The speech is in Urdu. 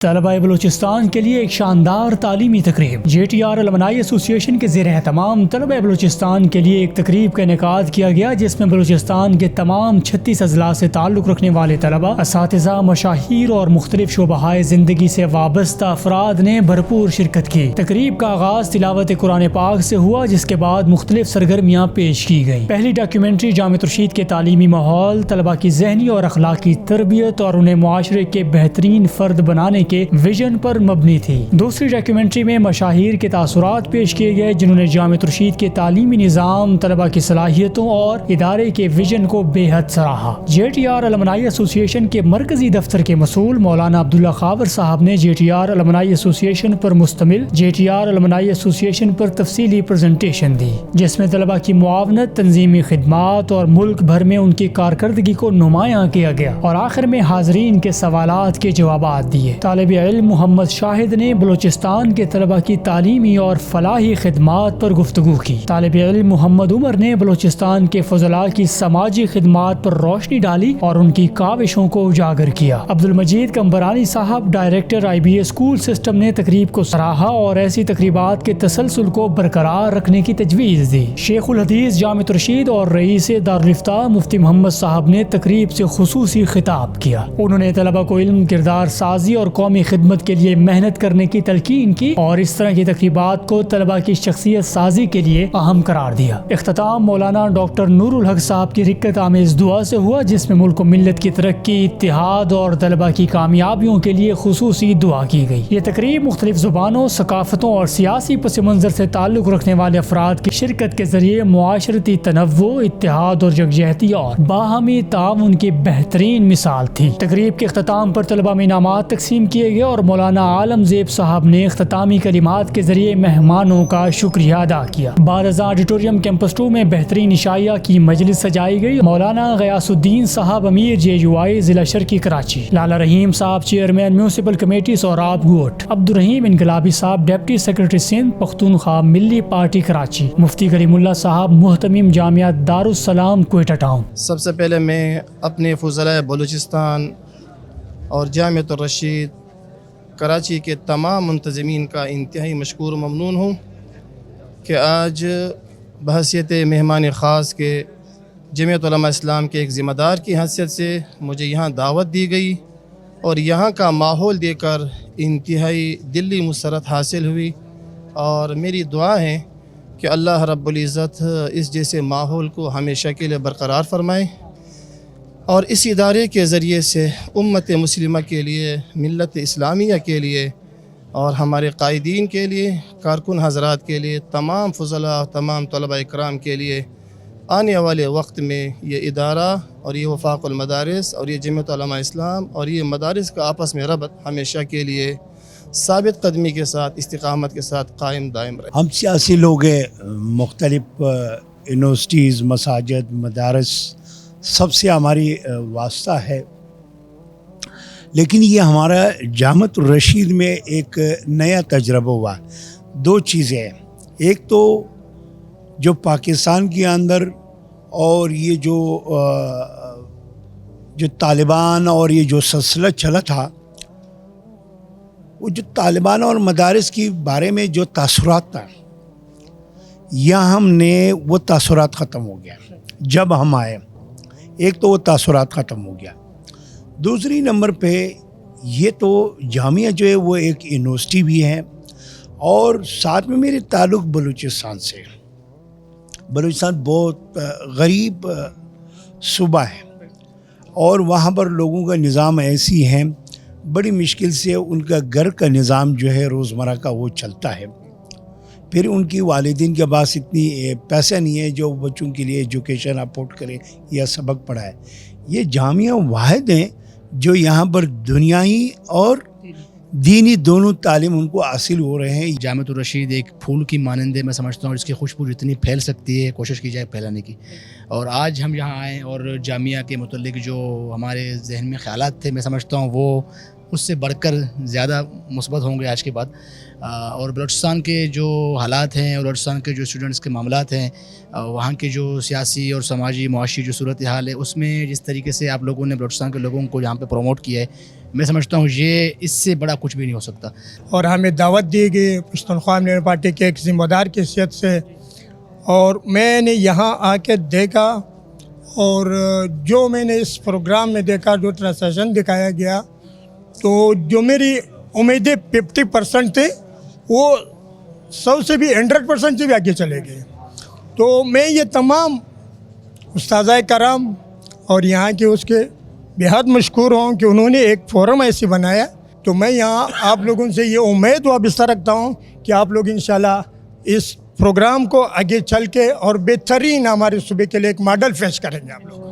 طلبہ بلوچستان کے لیے ایک شاندار تعلیمی تقریب جے ٹی آر المنائی ایسوسی ایشن کے زیر اہتمام طلبہ بلوچستان کے لیے ایک تقریب کا انعقاد کیا گیا، جس میں بلوچستان کے تمام 36 اضلاع سے تعلق رکھنے والے طلبہ، اساتذہ، مشاہیر اور مختلف شعبہ زندگی سے وابستہ افراد نے بھرپور شرکت کی۔ تقریب کا آغاز تلاوت قرآن پاک سے ہوا، جس کے بعد مختلف سرگرمیاں پیش کی گئیں۔ پہلی ڈاکیومنٹری جامعۃ الرشید کے تعلیمی ماحول، طلبہ کی ذہنی اور اخلاقی تربیت اور انہیں معاشرے کے بہترین فرد بنانے کے ویژن پر مبنی تھی۔ دوسری ڈاکیومنٹری میں مشاہیر کے تاثرات پیش کیے گئے، جنہوں نے جامعۃ الرشید کے تعلیمی نظام، طلبہ کی صلاحیتوں اور ادارے کے ویژن کو بے حد سراہا۔ جے ٹی آر المنائی ایسوسی ایشن کے مرکزی دفتر کے مسئول مولانا عبداللہ خاور صاحب نے جے ٹی آر المنائی ایسوسی ایشن پر مشتمل جے ٹی آر المنائی ایسوسی ایشن پر تفصیلی پریزنٹیشن دی، جس میں طلبہ کی معاونت، تنظیمی خدمات اور ملک بھر میں ان کی کارکردگی کو نمایاں کیا گیا، اور آخر میں حاضرین کے سوالات کے جوابات دیے۔ طالب علم محمد شاہد نے بلوچستان کے طلبہ کی تعلیمی اور فلاحی خدمات پر گفتگو کی۔ طالب علم محمد عمر نے بلوچستان کے فضلاء کی سماجی خدمات پر روشنی ڈالی اور ان کی کاوشوں کو اجاگر کیا۔ عبدالمجید کمبرانی صاحب، director I be a school system, نے تقریب کو سراہا اور ایسی تقریبات کے تسلسل کو برقرار رکھنے کی تجویز دی۔ شیخ الحدیث جامعۃ الرشید اور رئیس دارالافتاء مفتی محمد صاحب نے تقریب سے خصوصی خطاب کیا۔ انہوں نے طلبہ کو علم، کردار سازی اور قومی خدمت کے لیے محنت کرنے کی تلقین کی اور اس طرح کی تقریبات کو طلبہ کی شخصیت سازی کے لیے اہم قرار دیا۔ اختتام مولانا ڈاکٹر نور الحق صاحب کی رکت آمیز دعا سے ہوا، جس میں ملک و ملت کی ترقی، اتحاد اور طلبہ کی کامیابیوں کے لیے خصوصی دعا کی گئی۔ یہ تقریب مختلف زبانوں، ثقافتوں اور سیاسی پس منظر سے تعلق رکھنے والے افراد کی شرکت کے ذریعے معاشرتی تنوع، اتحاد اور یکجہتی اور باہمی تعاون کی بہترین مثال تھی۔ تقریب کے اختتام پر طلبہ میں انعامات تقسیم کیے گئے اور مولانا عالم زیب صاحب نے اختتامی کلمات کے ذریعے مہمانوں کا شکریہ ادا کیا۔ بعد ازاں آڈیٹوریم کیمپس 2 میں بہترین عشائیہ کی مجلس سجائی گئی۔ مولانا غیاث الدین صاحب، امیر جے یو آئی ضلع شرقی کراچی، لالا رحیم صاحب، چیئرمین میونسپل کمیٹی سوراب گوٹ، عبدالرحیم انقلابی صاحب، ڈپٹی سیکرٹری سندھ پختونخوا ملی پارٹی کراچی، مفتی کریم اللہ صاحب، محتمم جامعہ دارالسلام کوئٹہ ٹاؤن۔ سب سے پہلے میں اپنے فضلائے بلوچستان اور جامعۃ الرشید کراچی کے تمام منتظمین کا انتہائی مشکور و ممنون ہوں کہ آج بحیثیت مہمان خاص کے جمعیت علماء اسلام کے ایک ذمہ دار کی حیثیت سے مجھے یہاں دعوت دی گئی اور یہاں کا ماحول دے کر انتہائی دلی مسرت حاصل ہوئی، اور میری دعا ہے کہ اللہ رب العزت اس جیسے ماحول کو ہمیشہ کے لیے برقرار فرمائے اور اس ادارے کے ذریعے سے امت مسلمہ کے لیے، ملت اسلامیہ کے لیے اور ہمارے قائدین کے لیے، کارکن حضرات کے لیے، تمام فضلاء، تمام طلباء اکرام کے لیے آنے والے وقت میں یہ ادارہ اور یہ وفاق المدارس اور یہ جمعیت علماء اسلام اور یہ مدارس کا آپس میں ربط ہمیشہ کے لیے ثابت قدمی کے ساتھ، استقامت کے ساتھ قائم دائم رہے۔ ہم سیاسی لوگ ہیں، مختلف یونیورسٹیز، مساجد، مدارس، سب سے ہماری واسطہ ہے، لیکن یہ ہمارا جامعۃ الرشید میں ایک نیا تجربہ ہوا۔ دو چیزیں ہیں، ایک تو جو پاکستان کے اندر اور یہ جو طالبان اور یہ جو سلسلہ چلا تھا، وہ جو طالبان اور مدارس کے بارے میں جو تاثرات تھا، یہاں ہم نے وہ تاثرات ختم ہو گیا جب ہم آئے۔ ایک تو وہ تاثرات ختم ہو گیا، دوسری نمبر پہ یہ تو جامعہ جو ہے وہ ایک یونیورسٹی بھی ہے، اور ساتھ میں میرے تعلق بلوچستان سے۔ بلوچستان بہت غریب صوبہ ہے اور وہاں پر لوگوں کا نظام ایسی ہے، بڑی مشکل سے ان کا گھر کا نظام جو ہے روزمرہ کا وہ چلتا ہے۔ پھر ان کی والدین کے پاس اتنی پیسہ نہیں ہے جو بچوں کے لیے ایجوکیشن اپورٹ کرے یا سبق پڑھائے۔ یہ جامعہ واحد ہیں جو یہاں پر دنیائی اور دینی دونوں تعلیم ان کو حاصل ہو رہے ہیں۔ جامعۃ الرشید ایک پھول کی مانند میں سمجھتا ہوں، اس کی خوشبو جتنی پھیل سکتی ہے کوشش کی جائے پھیلانے کی، اور آج ہم یہاں آئے اور جامعہ کے متعلق جو ہمارے ذہن میں خیالات تھے، میں سمجھتا ہوں وہ اس سے بڑھ کر زیادہ مثبت ہوں گے آج کے بعد۔ اور بلوچستان کے جو حالات ہیں اور بلوچستان کے جو اسٹوڈنٹس کے معاملات ہیں، وہاں کے جو سیاسی اور سماجی معاشی جو صورتحال ہے، اس میں جس طریقے سے آپ لوگوں نے بلوچستان کے لوگوں کو یہاں پہ پروموٹ کیا ہے، میں سمجھتا ہوں یہ اس سے بڑا کچھ بھی نہیں ہو سکتا. اور ہمیں دعوت دی گئی پشتونخوا میرے پارٹی کے ایک ذمہ دار کی حیثیت سے, اور میں نے یہاں آ کے دیکھا, اور جو میں نے اس پروگرام میں دیکھا, جو ٹرانسلیشن دکھایا گیا, تو جو میری امیدیں 50% تھے وہ 100 سے بھی 100% سے بھی آگے چلے گئے. تو میں یہ تمام استاذہ کرام اور یہاں کے اس کے بہت مشکور ہوں کہ انہوں نے ایک فورم ایسے بنایا. تو میں یہاں آپ لوگوں سے یہ امید وابستہ رکھتا ہوں کہ آپ لوگ انشاءاللہ اس پروگرام کو آگے چل کے اور بہترین ہمارے صوبے کے لیے ایک ماڈل پیش کریں گے آپ لوگ.